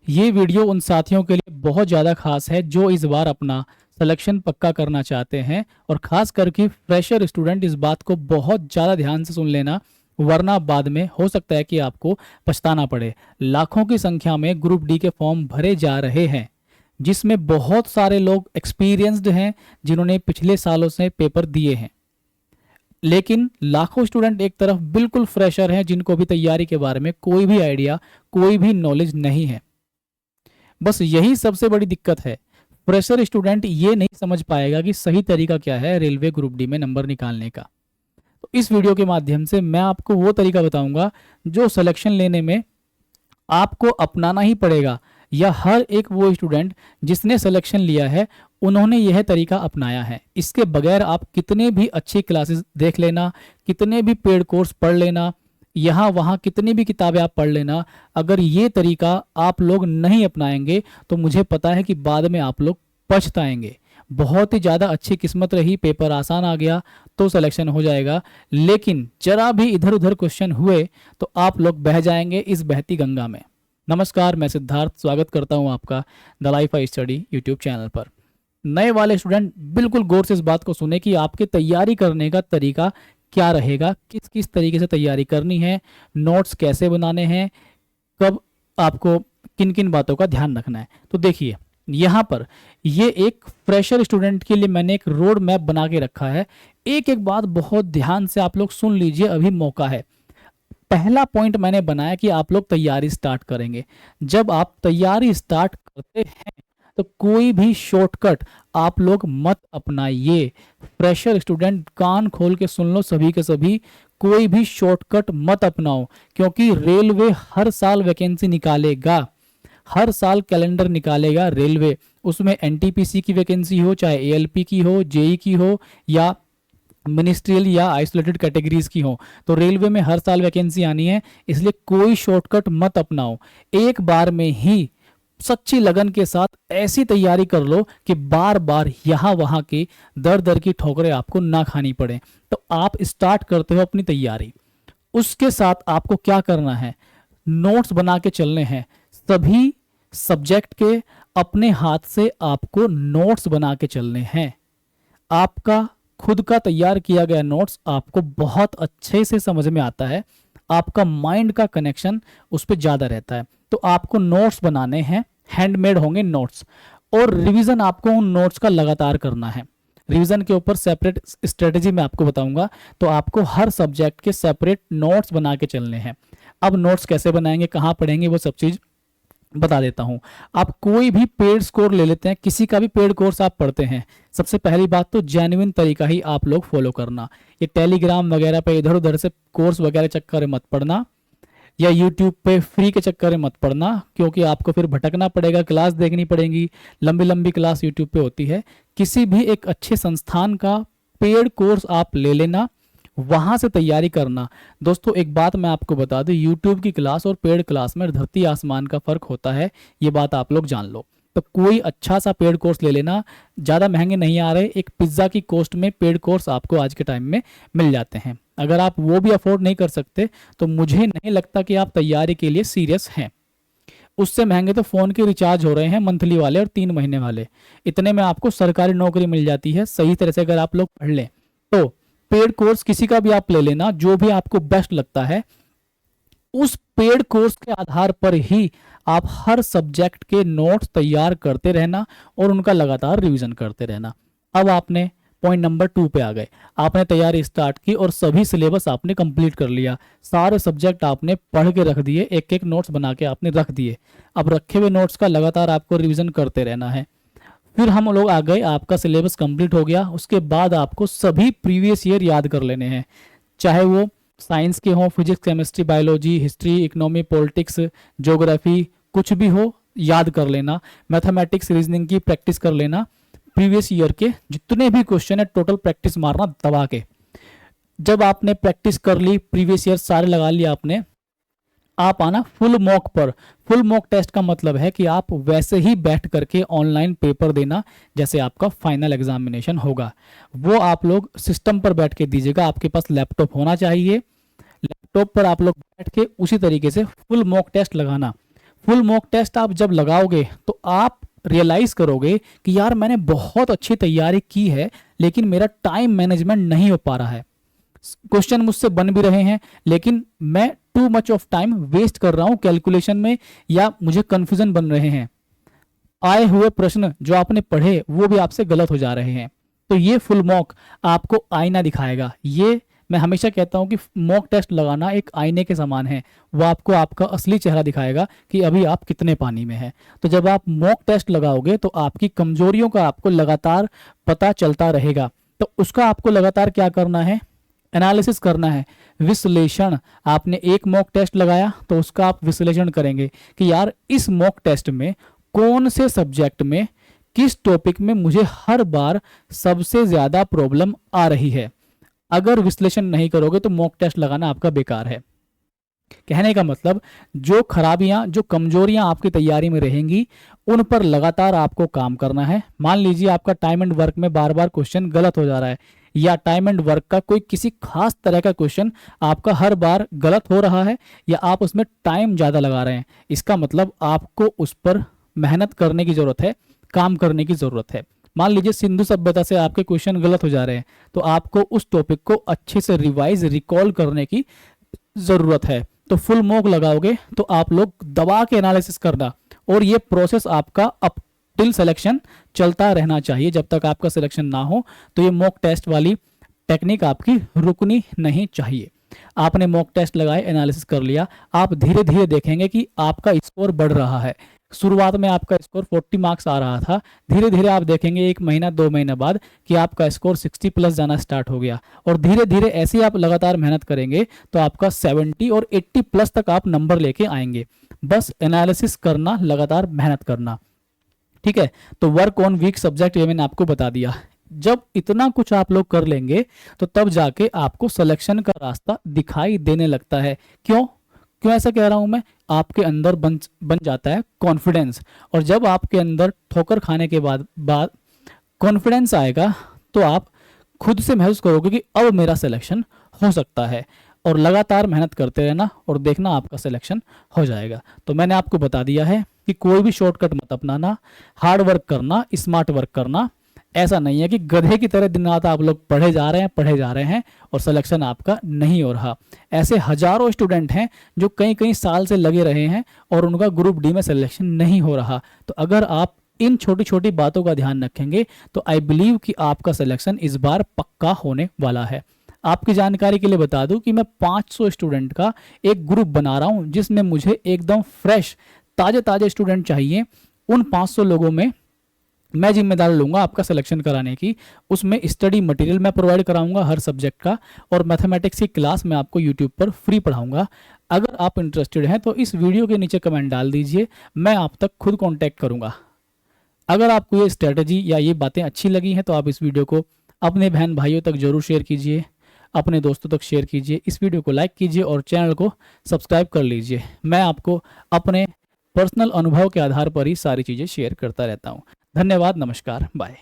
ये वीडियो उन साथियों के लिए बहुत ज़्यादा खास है जो इस बार अपना सिलेक्शन पक्का करना चाहते हैं, और ख़ास करके फ्रेशर स्टूडेंट इस बात को बहुत ज़्यादा ध्यान से सुन लेना, वरना बाद में हो सकता है कि आपको पछताना पड़े। लाखों की संख्या में ग्रुप डी के फॉर्म भरे जा रहे हैं, जिसमें बहुत सारे लोग एक्सपीरियंस्ड हैं जिन्होंने पिछले सालों से पेपर दिए हैं, लेकिन लाखों स्टूडेंट एक तरफ बिल्कुल फ्रेशर हैं जिनको भी तैयारी के बारे में कोई भी आइडिया, कोई भी नॉलेज नहीं है। बस यही सबसे बड़ी दिक्कत है। फ्रेशर स्टूडेंट ये नहीं समझ पाएगा कि सही तरीका क्या है रेलवे ग्रुप डी में नंबर निकालने का। तो इस वीडियो के माध्यम से मैं आपको वो तरीका बताऊंगा जो सिलेक्शन लेने में आपको अपनाना ही पड़ेगा, या हर एक वो स्टूडेंट जिसने सिलेक्शन लिया है उन्होंने यह तरीका अपनाया है। इसके बगैर आप कितने भी अच्छी क्लासेस देख लेना, कितने भी पेड कोर्स पढ़ लेना, यहाँ वहाँ कितनी भी किताबें आप पढ़ लेना, अगर ये तरीका आप लोग नहीं अपनाएंगे तो मुझे पता है कि बाद में आप लोग पछताएंगे। बहुत ही ज़्यादा अच्छी किस्मत रही, पेपर आसान आ गया तो सिलेक्शन हो जाएगा, लेकिन जरा भी इधर उधर क्वेश्चन हुए तो आप लोग बह जाएंगे इस बहती गंगा में। नमस्कार, मैं सिद्धार्थ स्वागत करता हूं आपका the life I study YouTube channel पर। नए वाले स्टूडेंट बिल्कुल गौर से इस बात को सुने कि आपके तैयारी करने का तरीका क्या रहेगा, किस किस तरीके से तैयारी करनी है, नोट्स कैसे बनाने हैं, कब आपको किन किन बातों का ध्यान रखना है। तो देखिए, यहाँ पर ये एक फ्रेशर स्टूडेंट के लिए मैंने एक रोड मैप बना के रखा है। एक एक बात बहुत ध्यान से आप लोग सुन लीजिए, अभी मौका है। पहला पॉइंट मैंने बनाया कि आप लोग तैयारी स्टार्ट करेंगे। जब आप तैयारी स्टार्ट करते हैं तो कोई भी शॉर्टकट आप लोग मत अपनाइए। फ्रेशर स्टूडेंट कान खोल के सुन लो सभी के सभी, कोई भी शॉर्टकट मत अपनाओ, क्योंकि रेलवे हर साल वैकेंसी निकालेगा, हर साल कैलेंडर निकालेगा रेलवे। उसमें एनटीपीसी की वैकेंसी हो, चाहे एएलपी की हो, जेई की हो, या मिनिस्ट्रियल या आइसोलेटेड कैटेगरीज की हो, तो रेलवे में हर साल वैकेंसी आनी है। इसलिए कोई शॉर्टकट मत अपनाओ, एक बार में ही सच्ची लगन के साथ ऐसी तैयारी कर लो कि बार बार यहाँ वहाँ की दर दर की ठोकरें आपको ना खानी पड़े। तो आप स्टार्ट करते हो अपनी तैयारी, उसके साथ आपको क्या करना है, नोट्स बना के चलने हैं। सभी सब्जेक्ट के अपने हाथ से आपको नोट्स बना के चलने हैं। आपका खुद का तैयार किया गया नोट्स आपको बहुत अच्छे से समझ में आता है, आपका माइंड का कनेक्शन उस पर ज़्यादा रहता है। तो आपको नोट्स बनाने हैं, हैंडमेड होंगे नोट्स, और रिवीजन आपको उन नोट्स का लगातार करना है। रिवीजन के ऊपर सेपरेट स्ट्रेटेजी मैं आपको बताऊंगा। तो आपको हर सब्जेक्ट के सेपरेट नोट्स बना के चलने हैं। अब नोट्स कैसे बनाएंगे, कहाँ पढ़ेंगे, वो सब चीज़ बता देता हूं। आप कोई भी पेड स्कोर ले लेते हैं, किसी का भी पेड कोर्स आप पढ़ते हैं, सबसे पहली बात तो जेन्युइन तरीका ही आप लोग फॉलो करना। ये टेलीग्राम वगैरह पे इधर उधर से कोर्स वगैरह चक्कर में मत पड़ना, या यूट्यूब पे फ्री के चक्कर में मत पड़ना, क्योंकि आपको फिर भटकना पड़ेगा, क्लास देखनी पड़ेगी, लंबी लंबी क्लास यूट्यूब पे होती है। किसी भी एक अच्छे संस्थान का पेड कोर्स आप ले लेना, वहां से तैयारी करना। दोस्तों एक बात मैं आपको बता दूं, यूट्यूब की क्लास और पेड क्लास में धरती आसमान का फर्क होता है, ये बात आप लोग जान लो। तो कोई अच्छा सा पेड कोर्स ले लेना, ज़्यादा महंगे नहीं आ रहे, एक पिज्ज़ा की कॉस्ट में पेड कोर्स आपको आज के टाइम में मिल जाते हैं। अगर आप वो भी अफोर्ड नहीं कर सकते तो मुझे नहीं लगता कि आप तैयारी के लिए सीरियस हैं। उससे महंगे तो फ़ोन के रिचार्ज हो रहे हैं, मंथली वाले और 3 महीने वाले। इतने में आपको सरकारी नौकरी मिल जाती है सही तरह से अगर आप लोग पढ़ लें तो। पेड कोर्स किसी का भी आप ले लेना, जो भी आपको बेस्ट लगता है, उस पेड कोर्स के आधार पर ही आप हर सब्जेक्ट के नोट्स तैयार करते रहना और उनका लगातार रिवीजन करते रहना। अब आपने पॉइंट नंबर 2 पे आ गए, आपने तैयारी स्टार्ट की और सभी सिलेबस आपने कंप्लीट कर लिया, सारे सब्जेक्ट आपने पढ़ के रख दिए, एक एक नोट्स बना के आपने रख दिए। अब रखे हुए नोट्स का लगातार आपको रिवीजन करते रहना है। फिर हम लोग आ गए, आपका सिलेबस कंप्लीट हो गया, उसके बाद आपको सभी प्रीवियस ईयर याद कर लेने हैं, चाहे वो साइंस के हों, physics chemistry biology history economy politics geography, कुछ भी हो याद कर लेना। मैथमेटिक्स रीजनिंग की प्रैक्टिस कर लेना, प्रीवियस ईयर के जितने भी क्वेश्चन है टोटल प्रैक्टिस मारना दबा के। जब आपने प्रैक्टिस कर ली, प्रीवियस ईयर सारे लगा लिया आपने, आप आना फुल मॉक पर। फुल मॉक टेस्ट का मतलब है कि आप वैसे ही बैठ करके ऑनलाइन पेपर देना जैसे आपका फाइनल एग्जामिनेशन होगा। वो आप लोग सिस्टम पर बैठ के दीजिएगा, आपके पास लैपटॉप होना चाहिए, लैपटॉप पर आप लोग बैठ के उसी तरीके से फुल मॉक टेस्ट लगाना। फुल मॉक टेस्ट आप जब लगाओगे तो आप रियलाइज करोगे कि यार मैंने बहुत अच्छी तैयारी की है लेकिन मेरा टाइम मैनेजमेंट नहीं हो पा रहा है। क्वेश्चन मुझसे बन भी रहे हैं लेकिन मैं too much of time waste कर रहा हूं कैलकुलेशन में, या मुझे कंफ्यूजन बन रहे हैं, आए हुए प्रश्न जो आपने पढ़े वो भी आपसे गलत हो जा रहे हैं। तो ये फुल मॉक आपको आईना दिखाएगा। ये मैं हमेशा कहता हूं कि मॉक टेस्ट लगाना एक आईने के समान है। वो आपको आपका असली चेहरा दिखाएगा कि अभी आप कितने पानी में हैं। तो जब आप मॉक टेस्ट लगाओगे तो आपकी कमजोरियों का आपको लगातार पता चलता रहेगा। तो उसका आपको लगातार क्या करना है, एनालिसिस करना है, विश्लेषण। आपने एक मॉक टेस्ट लगाया तो उसका आप विश्लेषण करेंगे कि यार इस मॉक टेस्ट में कौन से सब्जेक्ट में किस टॉपिक में मुझे हर बार सबसे ज्यादा प्रॉब्लम आ रही है। अगर विश्लेषण नहीं करोगे तो मॉक टेस्ट लगाना आपका बेकार है। कहने का मतलब जो खराबियां, जो कमजोरियां आपकी तैयारी में रहेंगी उन पर लगातार आपको काम करना है। मान लीजिए आपका टाइम एंड वर्क में बार बार क्वेश्चन गलत हो जा रहा है, या टाइम एंड वर्क का कोई किसी खास तरह का क्वेश्चन आपका हर बार गलत हो रहा है, या आप उसमें टाइम ज़्यादा लगा रहे हैं। इसका मतलब आपको उस पर मेहनत करने की ज़रूरत है, काम करने की ज़रूरत है। मान लीजिए सिंधु सभ्यता से आपके क्वेश्चन गलत हो जा रहे हैं तो आपको उस टॉपिक को अच्छे से रिवाइज, रिकॉल करने की ज़रूरत है। तो फुल मॉक लगाओगे तो आप लोग दबा के एनालिसिस करना, और ये प्रोसेस आपका अप टिल सिलेक्शन चलता रहना चाहिए। जब तक आपका सिलेक्शन ना हो तो ये मॉक टेस्ट वाली टेक्निक आपकी रुकनी नहीं चाहिए। आपने मॉक टेस्ट लगाए, एनालिसिस कर लिया, आप धीरे धीरे देखेंगे कि आपका स्कोर बढ़ रहा है। शुरुआत में आपका स्कोर 40 मार्क्स आ रहा था, धीरे धीरे आप देखेंगे 1 महीना 2 महीने बाद कि आपका स्कोर 60 प्लस जाना स्टार्ट हो गया, और धीरे धीरे ऐसे ही आप लगातार मेहनत करेंगे तो आपका 70 और 80 प्लस तक आप नंबर लेके आएंगे। बस एनालिसिस करना, लगातार मेहनत करना, ठीक है। तो वर्क ऑन वीक सब्जेक्ट ये मैंने आपको बता दिया। जब इतना कुछ आप लोग कर लेंगे तो तब जाके आपको सिलेक्शन का रास्ता दिखाई देने लगता है। क्यों क्यों ऐसा कह रहा हूं मैं, आपके अंदर बन जाता है कॉन्फिडेंस, और जब आपके अंदर ठोकर खाने के बाद कॉन्फिडेंस आएगा तो आप खुद से महसूस करोगे कि अब मेरा सिलेक्शन हो सकता है। और लगातार मेहनत करते रहना और देखना आपका सिलेक्शन हो जाएगा। तो मैंने आपको बता दिया है कि कोई भी शॉर्टकट मत अपनाना, हार्ड वर्क करना, स्मार्ट वर्क करना। ऐसा नहीं है कि गधे की तरह दिन रात आप लोग पढ़े जा रहे हैं और सिलेक्शन आपका नहीं हो रहा। ऐसे हजारों स्टूडेंट हैं जो कई कई साल से लगे रहे हैं और उनका ग्रुप डी में सिलेक्शन नहीं हो रहा। तो अगर आप इन छोटी छोटी बातों का ध्यान रखेंगे तो आई बिलीव कि आपका सिलेक्शन इस बार पक्का होने वाला है। आपकी जानकारी के लिए बता दूं कि मैं 500 स्टूडेंट का एक ग्रुप बना रहा हूं जिसमें मुझे एकदम फ्रेश, ताजे ताजे स्टूडेंट चाहिए। उन 500 लोगों में मैं जिम्मेदारी लूंगा आपका सिलेक्शन कराने की। उसमें स्टडी मटेरियल मैं प्रोवाइड कराऊंगा हर सब्जेक्ट का, और मैथमेटिक्स की क्लास मैं आपको यूट्यूब पर फ्री पढ़ाऊंगा। अगर आप इंटरेस्टेड हैं तो इस वीडियो के नीचे कमेंट डाल दीजिए, मैं आप तक खुद कॉन्टैक्ट करूंगा। अगर आपको ये स्ट्रेटजी या ये बातें अच्छी लगी हैं तो आप इस वीडियो को अपने बहन भाइयों तक जरूर शेयर कीजिए, अपने दोस्तों तक शेयर कीजिए, इस वीडियो को लाइक कीजिए और चैनल को सब्सक्राइब कर लीजिए। मैं आपको अपने पर्सनल अनुभव के आधार पर ही सारी चीज़ें शेयर करता रहता हूँ। धन्यवाद, नमस्कार, बाय।